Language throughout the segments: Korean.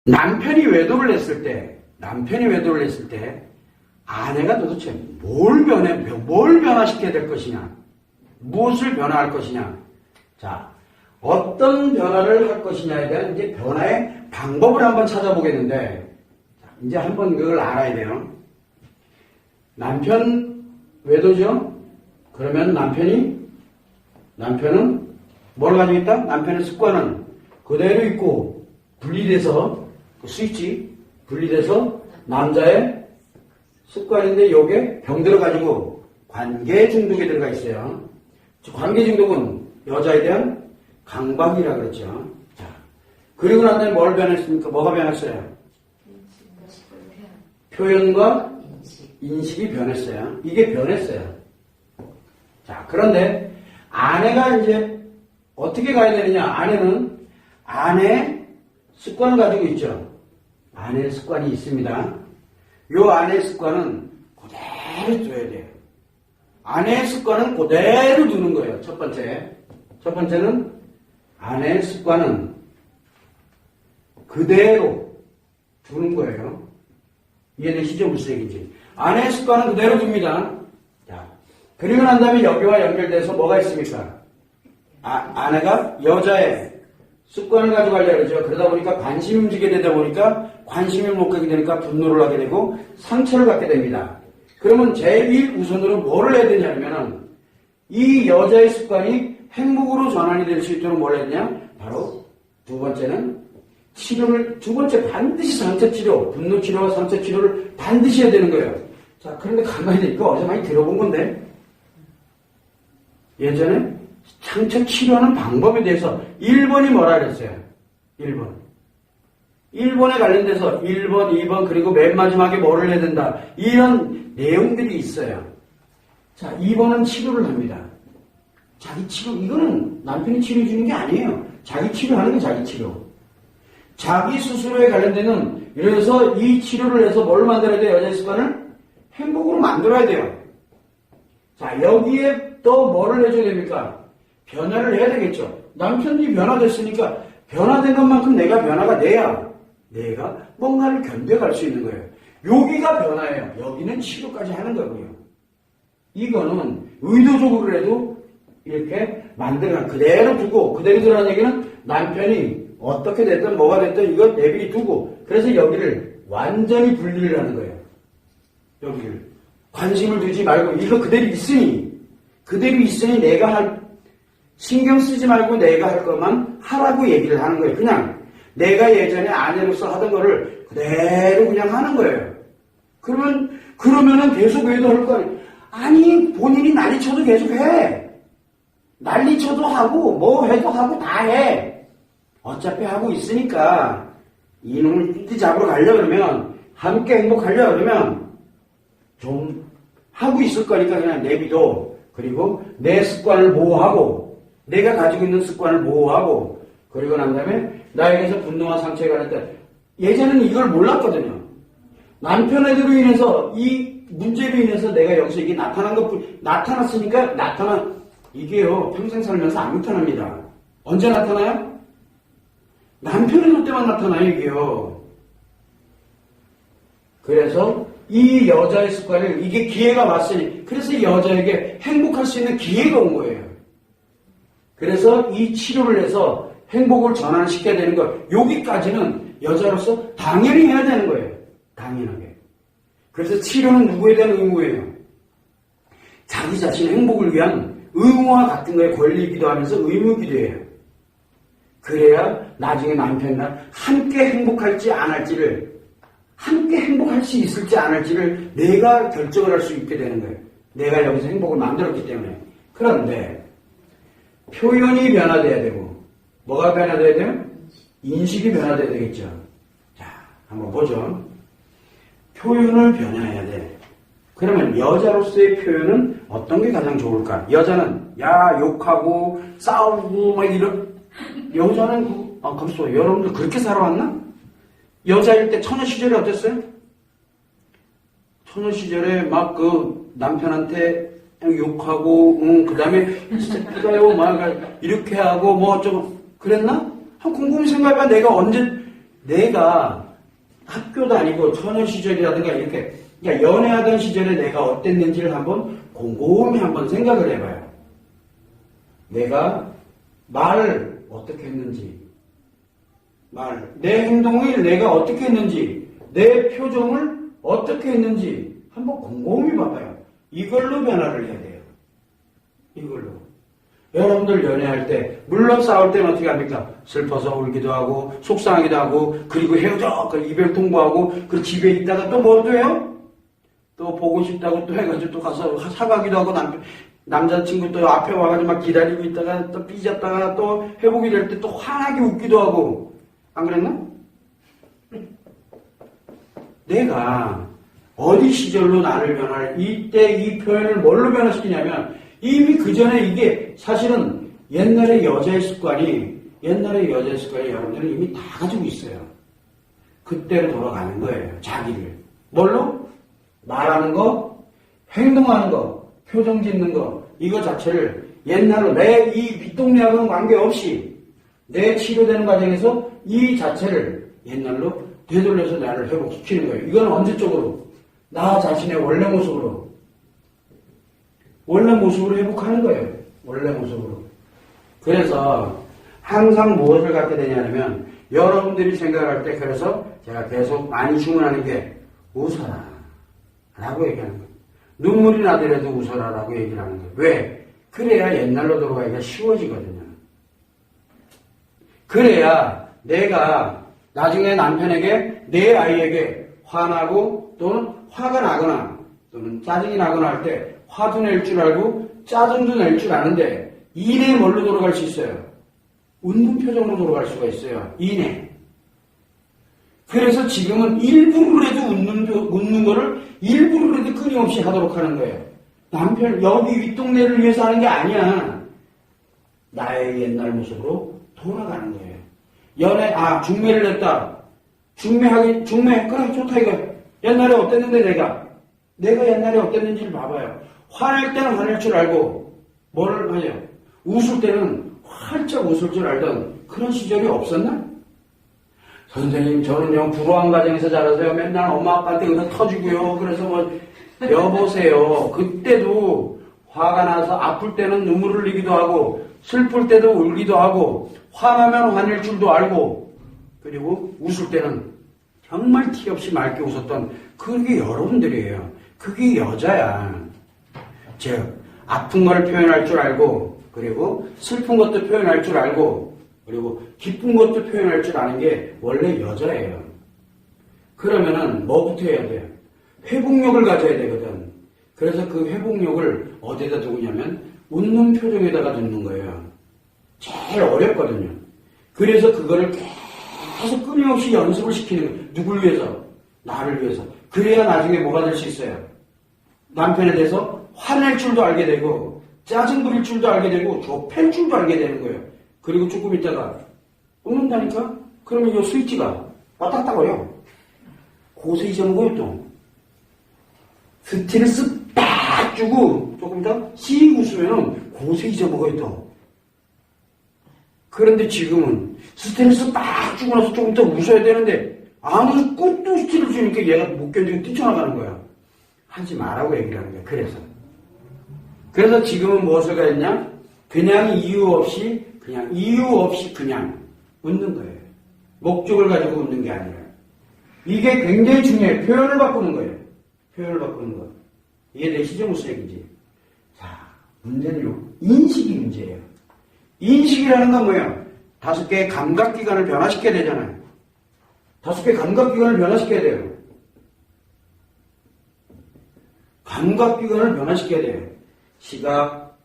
남편이 외도를 했을 때, 아내가 도대체 뭘 변화시켜야 될 것이냐, 무엇을 변화할 것이냐, 자, 어떤 변화를 할 것이냐에 대한 이제 변화의 방법을 한번 찾아보겠는데, 자, 이제 한번 그걸 알아야 돼요. 남편 외도죠? 그러면 남편은 뭘 가지고 있다? 남편의 습관은 그대로 있고, 분리돼서, 그 스위치, 분리돼서 남자의 습관인데, 요게 병들어 가지고 관계 중독에 들어가 있어요. 관계 중독은 여자에 대한 강박이라 그랬죠. 자, 그리고 난 다음에 뭘 변했습니까? 뭐가 변했어요? 표현과 인식이 변했어요. 이게 변했어요. 자, 그런데 아내가 이제 어떻게 가야 되느냐? 아내는 아내의 습관을 가지고 있죠. 아내의 습관이 있습니다. 요 아내의 습관은 그대로 둬야 돼요. 아내의 습관은 그대로 두는 거예요. 첫 번째는 아내의 습관은 그대로 두는 거예요. 이해되시죠? 무슨 얘기인지. 아내의 습관은 그대로 둡니다. 자, 그리고 난 다음에 여기와 연결돼서 뭐가 있습니까? 아내가 여자의 습관을 가져가려고 그러죠. 그러다 보니까 관심이 움직이게 되다 보니까 관심을 못 갖게 되니까 분노를 하게 되고 상처를 갖게 됩니다. 그러면 제일 우선으로 뭐를 해야 되냐면은 이 여자의 습관이 행복으로 전환이 될 수 있도록 뭘 해야 되냐? 바로 두 번째는 반드시 상처 치료, 분노 치료와 상처 치료를 반드시 해야 되는 거예요. 자, 그런데 가만히 보니까 어제 많이 들어본 건데, 예전에 상처 치료하는 방법에 대해서 1번이 뭐라 그랬어요? 1번에 관련돼서 1번, 2번, 그리고 맨 마지막에 뭐를 해야 된다. 이런 내용들이 있어요. 자, 2번은 치료를 합니다. 자기 치료, 이거는 남편이 치료해 주는 게 아니에요. 자기 치료하는 게 자기 치료. 자기 스스로에 관련되는, 이래서 이 치료를 해서 뭘 만들어야 돼요? 여자의 습관을 행복으로 만들어야 돼요. 자, 여기에 또 뭐를 해줘야 됩니까? 변화를 해야 되겠죠. 남편이 변화됐으니까 변화된 것만큼 내가 변화가 돼야 내가 뭔가를 견뎌갈 수 있는 거예요. 여기가 변화예요. 여기는 치료까지 하는 거고요. 이거는 의도적으로라도 이렇게 만들어 그대로 두고, 그대로 두라는 얘기는 남편이 어떻게 됐든 뭐가 됐든 이거 내비리 두고, 그래서 여기를 완전히 분리를 하는 거예요. 여기를 관심을 두지 말고 이거 그대로 있으니 내가 신경 쓰지 말고 내가 할 것만 하라고 얘기를 하는 거예요. 그냥 내가 예전에 아내로서 하던 거를 그대로 그냥 하는 거예요. 그러면은 계속 외도할 거 아니에요. 아니, 본인이 난리 쳐도 계속 해. 난리 쳐도 하고 뭐 해도 하고 다 해. 어차피 하고 있으니까 이놈을 띠띠 잡으러 가려고 그러면, 함께 행복하려고 그러면 좀 하고 있을 거니까 그냥 내비둬. 그리고 내 습관을 보호하고, 내가 가지고 있는 습관을 보호하고, 그리고 난 다음에 나에게서 분노와 상처에 관했다. 예전에는 이걸 몰랐거든요. 남편애들로 인해서, 이 문제로 인해서 내가 여기서 이게 나타났으니까 이게요, 평생 살면서 안 나타납니다. 언제 나타나요? 남편의 것 때만 나타나요, 이게요. 그래서 이 여자의 습관을, 이게 기회가 왔으니, 그래서 이 여자에게 행복할 수 있는 기회가 온 거예요. 그래서 이 치료를 해서 행복을 전환시켜야 되는 거, 여기까지는 여자로서 당연히 해야 되는 거예요. 당연하게. 그래서 치료는 누구에 대한 의무예요? 자기 자신의 행복을 위한 의무와 같은 거에 권리이기도 하면서 의무이기도 해요. 그래야 나중에 남편이랑 함께 행복할지 안 할지를, 함께 행복할 수 있을지 안 할지를 내가 결정을 할 수 있게 되는 거예요. 내가 여기서 행복을 만들었기 때문에. 그런데 표현이 변화돼야 되고, 뭐가 변화돼야 돼요? 인식이 변화돼야 되겠죠. 자, 한번 보죠. 표현을 변화해야 돼. 그러면 여자로서의 표현은 어떤 게 가장 좋을까? 여자는 욕하고 싸우고 막 이런, 여자는 그래서 여러분들 그렇게 살아왔나? 여자일 때 처녀 시절에 어땠어요? 처녀 시절에 막 그 남편한테 욕하고, 그 다음에 새끼가요 막 이렇게 하고 뭐 좀 그랬나? 한 곰곰이 생각해봐. 내가 언제 내가 학교 다니고 처녀 시절이라든가 이렇게 그러니까 연애하던 시절에 내가 어땠는지를 한번 곰곰이 한번 생각을 해봐요. 내가 말을 어떻게 했는지, 내 행동을 내가 어떻게 했는지, 내 표정을 어떻게 했는지 한번 곰곰이 봐봐요. 이걸로 변화를 해야 돼요. 이걸로. 여러분들 연애할 때 물론 싸울 때는 어떻게 합니까? 슬퍼서 울기도 하고 속상하기도 하고 그리고 헤어져 이별 통보하고 그 집에 있다가 또 뭐 해요? 또 보고 싶다고 또 해가지고 또 가서 사과기도 하고 남자친구 또 앞에 와가지고 막 기다리고 있다가 또 삐졌다가 또 회복이 될 때 또 환하게 웃기도 하고 안 그랬나? 내가 어디 시절로 나를 변할 이때 이 표현을 뭘로 변화시키냐면 이미 그 전에 이게 사실은 옛날의 여자의 습관이 여러분들은 이미 다 가지고 있어요. 그때로 돌아가는 거예요. 자기를. 뭘로? 말하는 거, 행동하는 거, 표정 짓는 거 이거 자체를 옛날로 내 이 뒷동네하고는 관계없이 내 치료되는 과정에서 이 자체를 옛날로 되돌려서 나를 회복시키는 거예요. 이건 언제 쪽으로? 나 자신의 원래 모습으로 회복하는 거예요. 원래 모습으로. 그래서 항상 무엇을 갖게 되냐면 여러분들이 생각할 때 그래서 제가 계속 많이 주문하는 게 웃어라 라고 얘기하는 거예요. 눈물이 나더라도 웃어라 라고 얘기를 하는 거예요. 왜? 그래야 옛날로 돌아가기가 쉬워지거든요. 그래야 내가 나중에 남편에게 내 아이에게 화나고 또는 화가 나거나 또는 짜증이 나거나 할 때 화도 낼 줄 알고 짜증도 낼 줄 아는데 이내 뭘로 돌아갈 수 있어요? 웃는 표정으로 돌아갈 수가 있어요. 이내. 그래서 지금은 일부러라도 웃는 거를 일부러라도 끊임없이 하도록 하는 거예요. 남편 여기 윗동네를 위해서 하는 게 아니야. 나의 옛날 모습으로 돌아가는 거예요. 중매를 냈다. 중매, 그래, 좋다, 이거. 옛날에 어땠는데, 내가 옛날에 어땠는지를 봐봐요. 화낼 때는 화낼 줄 알고, 뭐를 하냐. 웃을 때는 활짝 웃을 줄 알던 그런 시절이 없었나? 선생님, 저는요, 불우한 가정에서 자라서요, 맨날 엄마 아빠한테 은혜 터지고요. 그래서 여보세요. 그때도 화가 나서 아플 때는 눈물을 흘리기도 하고, 슬플 때도 울기도 하고, 화나면 화낼 줄도 알고, 그리고 웃을 때는 정말 티 없이 맑게 웃었던 그게 여러분들이에요. 그게 여자야. 즉, 아픈 걸 표현할 줄 알고, 그리고 슬픈 것도 표현할 줄 알고, 그리고 기쁜 것도 표현할 줄 아는 게 원래 여자예요. 그러면은 뭐부터 해야 돼요? 회복력을 가져야 되거든. 그래서 그 회복력을 어디다 두느냐면 웃는 표정에다가 두는 거예요. 제일 어렵거든요. 그래서 그거를 계속 끊임없이 연습을 시키는 거예요. 누굴 위해서? 나를 위해서. 그래야 나중에 뭐가 될 수 있어요? 남편에 대해서 화낼 줄도 알게 되고 짜증 부릴 줄도 알게 되고 좁힐 줄도 알게 되는 거예요. 그리고 조금 있다가 웃는다니까? 그러면 이 스위치가 빠딱딱거려. 고세 잊어먹어요 또. 스트레스 빡 주고 조금 더 씩 웃으면 고세 잊어먹어요 또. 그런데 지금은 스트레스 빡 주고 나서 조금 더 웃어야 되는데 아무리 꾹꾹 스트레스 주니까 얘가 못 견디고 뛰쳐나가는 거야. 하지 마라고 얘기를 하는 거야. 그래서 지금은 무엇을 했냐? 그냥 이유 없이 그냥 웃는 거예요. 목적을 가지고 웃는 게 아니라. 이게 굉장히 중요해요. 표현을 바꾸는 거예요. 표현을 바꾸는 거. 이해되시죠? 무슨 얘기인지. 자, 문제는요. 인식이 문제예요. 인식이라는 건 뭐예요? 5개의 감각기관을 변화시켜야 되잖아요. 5개의 감각기관을 변화시켜야 돼요. 감각기관을 변화시켜야 돼요. 시각,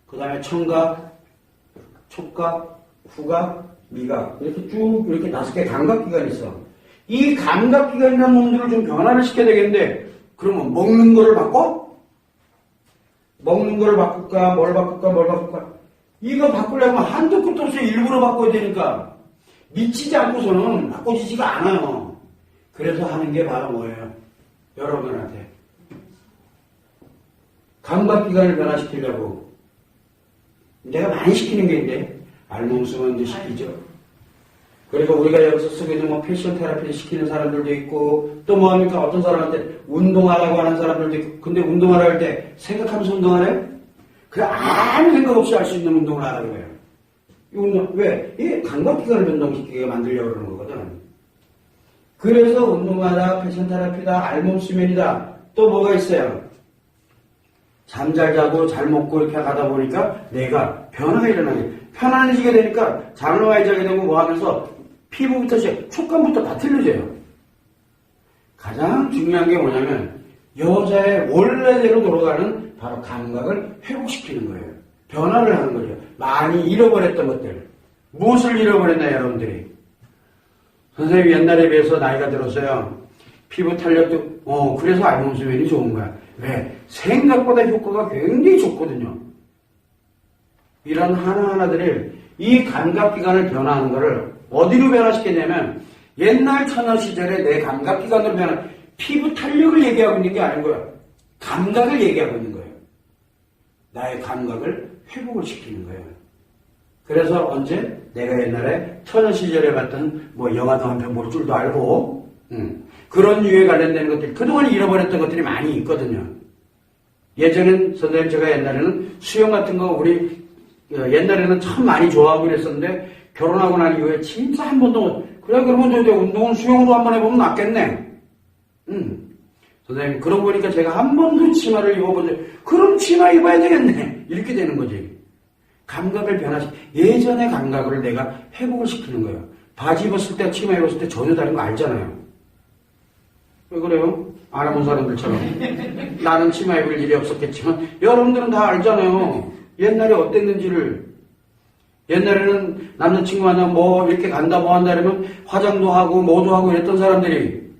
그 다음에 청각, 촉각, 후각, 미각. 이렇게 쭉, 이렇게 5개의 감각기관이 있어. 이 감각기관이라는 놈들을 좀 변화를 시켜야 되겠는데, 그러면 먹는 거를 바꿔? 먹는 거를 바꿀까? 뭘 바꿀까? 이거 바꾸려면 한도 끝도 없이 일부러 바꿔야 되니까, 미치지 않고서는 바꿔지지가 않아요. 그래서 하는 게 바로 뭐예요? 여러분한테. 감각기관을 변화시키려고 내가 많이 시키는 게 있는데 알몸 쓰면도 시키죠. 그리고 우리가 여기서 쓰고 있는 뭐 패션 테라피를 시키는 사람들도 있고, 또 뭐합니까? 어떤 사람한테 운동하라고 하는 사람들도 있고, 근데 운동하라 할 때 생각하면서 운동하래? 그래, 아무 생각 없이 할 수 있는 운동을 하라고 해요. 이 운동, 왜? 이게 감각기관을 변동시키게 만들려고 그러는 거거든. 그래서 운동하다, 패션 테라피다, 알몸 수면이다. 또 뭐가 있어요? 잠 잘 자고 잘 먹고 이렇게 가다 보니까 내가 변화가 일어나게, 편안해지게 되니까 잠을 많이 자게 되고 뭐 하면서 피부부터 시작, 촉감부터 다 틀려져요. 가장 중요한 게 뭐냐면 여자의 원래대로 돌아가는 바로 감각을 회복시키는 거예요. 변화를 하는 거죠. 많이 잃어버렸던 것들. 무엇을 잃어버렸나요, 여러분들이? 선생님이 옛날에 비해서 나이가 들었어요. 피부 탄력도, 그래서 알몸 수면이 좋은 거야. 왜? 생각보다 효과가 굉장히 좋거든요. 이런 하나하나들을, 이 감각기관을 변화하는 거를 어디로 변화시키냐면, 옛날 처녀 시절에 내 감각기관으로 피부 탄력을 얘기하고 있는 게 아니고요. 감각을 얘기하고 있는 거예요. 나의 감각을 회복을 시키는 거예요. 그래서 언제? 내가 옛날에 처녀 시절에 봤던 뭐 영화도 한 편 볼 줄도 알고, 그런 유에 관련된 것들이, 그동안 잃어버렸던 것들이 많이 있거든요. 예전엔, 선생님 제가 옛날에는 수영 같은 거 우리, 옛날에는 참 많이 좋아하고 그랬었는데, 결혼하고 난 이후에 진짜 한 번도, 그래, 그러면 저 운동은 수영으로 한번 해보면 낫겠네. 선생님, 그러고 보니까 제가 한 번도 치마를 입어보죠. 그럼 치마 입어야 되겠네. 이렇게 되는 거지. 감각을 예전의 감각을 내가 회복을 시키는 거예요. 바지 입었을 때, 치마 입었을 때 전혀 다른 거 알잖아요. 왜 그래요? 알아본 사람들처럼. 나는 치마 입을 일이 없었겠지만, 여러분들은 다 알잖아요. 옛날에 어땠는지를. 옛날에는 남자친구 만나면 뭐 이렇게 간다 뭐 한다 그러면 화장도 하고 뭐도 하고 이랬던 사람들이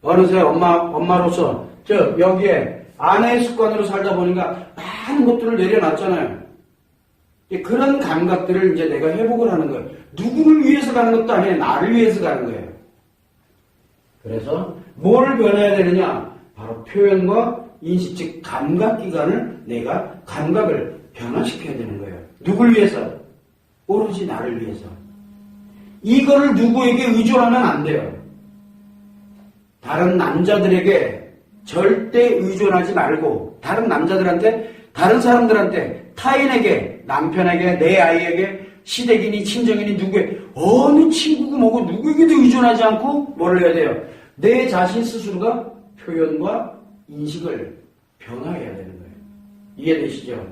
어느새 엄마로서 여기에 아내의 습관으로 살다 보니까 많은 것들을 내려놨잖아요. 그런 감각들을 이제 내가 회복을 하는 거예요. 누구를 위해서 가는 것도 아니에요. 나를 위해서 가는 거예요. 그래서 뭘 변해야 되느냐? 바로 표현과 인식, 즉 감각기관을 내가 감각을 변화시켜야 되는 거예요. 누굴 위해서? 오로지 나를 위해서. 이거를 누구에게 의존하면 안 돼요. 다른 남자들에게 절대 의존하지 말고, 다른 남자들한테, 다른 사람들한테, 타인에게, 남편에게, 내 아이에게, 시댁이니 친정이니 누구에, 어느 친구고 뭐고 누구에게도 의존하지 않고 뭘 해야 돼요? 내 자신 스스로가 표현과 인식을 변화해야 되는 거예요. 이해되시죠?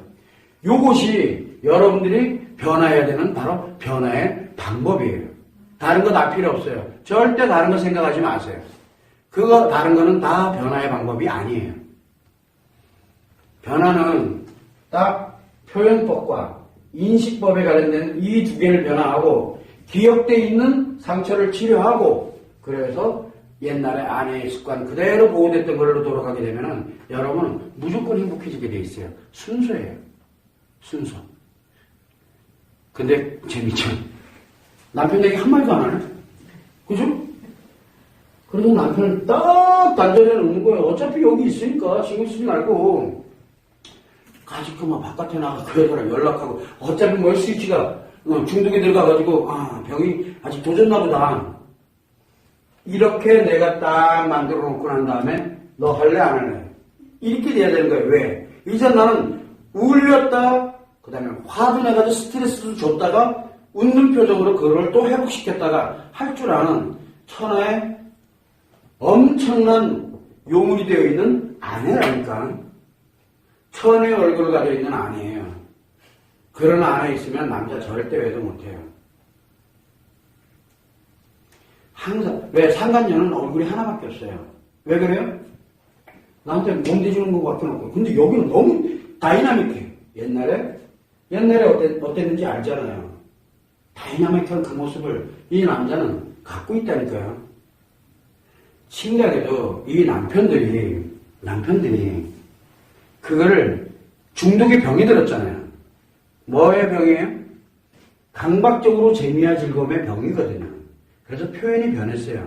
요것이 여러분들이 변화해야 되는 바로 변화의 방법이에요. 다른 거 다 필요 없어요. 절대 다른 거 생각하지 마세요. 다른 거는 다 변화의 방법이 아니에요. 변화는 딱 표현법과 인식법에 관련된 이 두 개를 변화하고 기억되어 있는 상처를 치료하고 그래서 옛날에 아내의 습관 그대로 보호됐던 걸로 돌아가게 되면은 여러분은 무조건 행복해지게 돼 있어요. 순서예요. 순서. 근데 재밌죠? 남편 얘기 한마디도 안 하네? 그죠? 그래도 남편을 딱 단전에 놓는 거예요. 어차피 여기 있으니까 신경 쓰지 말고 가지고 막 바깥에 나가서 그 여자랑 연락하고 어차피 뭐 스위치가 중독이 들어가가지고 병이 아직 도졌나 보다. 이렇게 내가 딱 만들어 놓고 난 다음에 너 할래 안 할래? 이렇게 돼야 되는 거예요. 왜? 이제 나는 울렸다 그 다음에 화도 내가지고 스트레스도 줬다가 웃는 표정으로 그걸 또 회복시켰다가 할 줄 아는 천하의 엄청난 요물이 되어 있는 아내라니까. 천의 얼굴을 가지고 있는 아내예요. 그런 아내 있으면 남자 절대 외도 못해요. 항상 왜 상간녀는 얼굴이 하나밖에 없어요. 왜 그래요? 나한테 몸 대주는 것 같은 없고. 근데 여기는 너무 다이나믹해. 옛날에 어땠는지 알잖아요. 다이나믹한 그 모습을 이 남자는 갖고 있다니까요. 신기하게도 이 남편들이 그거를 중독의 병이 들었잖아요. 뭐의 병이에요? 강박적으로 재미와 즐거움의 병이거든요. 그래서 표현이 변했어요.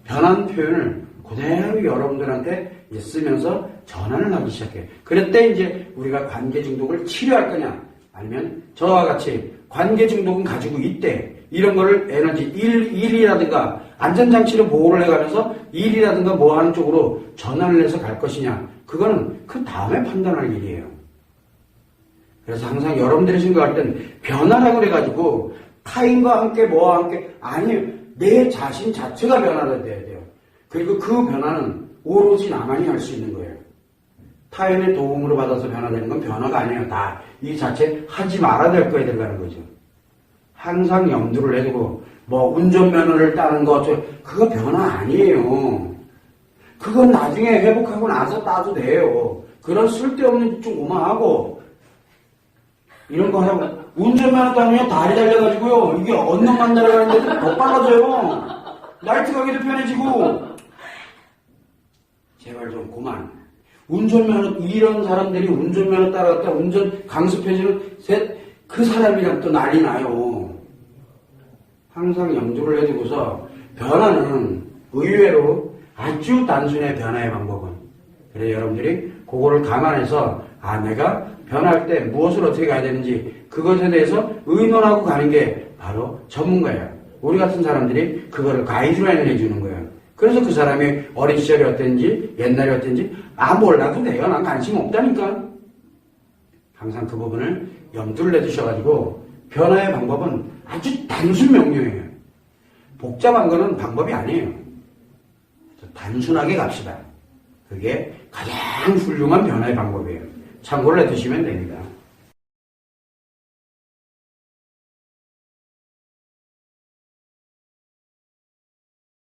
변한 표현을 그대로 여러분들한테 이제 쓰면서 전환을 하기 시작해요. 그럴 때 이제 우리가 관계 중독을 치료할 거냐, 아니면 저와 같이 관계 중독은 가지고 있대. 이런 거를 에너지 일이라든가 안전장치를 보호를 해가면서 일이라든가 뭐 하는 쪽으로 전환을 해서 갈 것이냐. 그거는 그 다음에 판단할 일이에요. 그래서 항상 여러분들이 생각할 땐 변화라고 그래가지고 타인과 함께 뭐와 함께 아니에요. 내 자신 자체가 변화가 돼야 돼요. 그리고 그 변화는 오로지 나만이 할 수 있는 거예요. 타인의 도움으로 받아서 변화되는 건 변화가 아니에요. 다 이 자체 하지 말아야 될 거에 들어가는 거죠. 항상 염두를 해두고 뭐 운전면허를 따는 거 그거 변화 아니에요. 그건 나중에 회복하고 나서 따도 돼요. 그런 쓸데없는 좀 오만하고 이런 거 하고 운전면허 따면 다리 달려가지고요. 이게 언덕만 내려가는데 더 빨라져요. 라이트 가기도 편해지고. 제발 좀 그만. 운전면허 이런 사람들이 운전면허 따라갔다 운전 강습해주는 그 사람이랑 또 난리 나요. 항상 염두를 해두고서 변화는 의외로 아주 단순해. 변화의 방법은. 그래서 여러분들이 그거를 감안해서 내가 변할 때 무엇을 어떻게 가야 되는지 그것에 대해서 의논하고 가는 게 바로 전문가예요. 우리 같은 사람들이 그거를 가이드라인을 해주는 거예요. 그래서 그 사람이 어린 시절이 어땠는지 옛날이 어땠는지 몰라도 돼요. 난 관심 없다니까. 항상 그 부분을 염두를 내두셔가지고 변화의 방법은 아주 단순 명료해요. 복잡한 거는 방법이 아니에요. 단순하게 갑시다. 그게 가장 훌륭한 변화의 방법이에요. 참고를 해두시면 됩니다.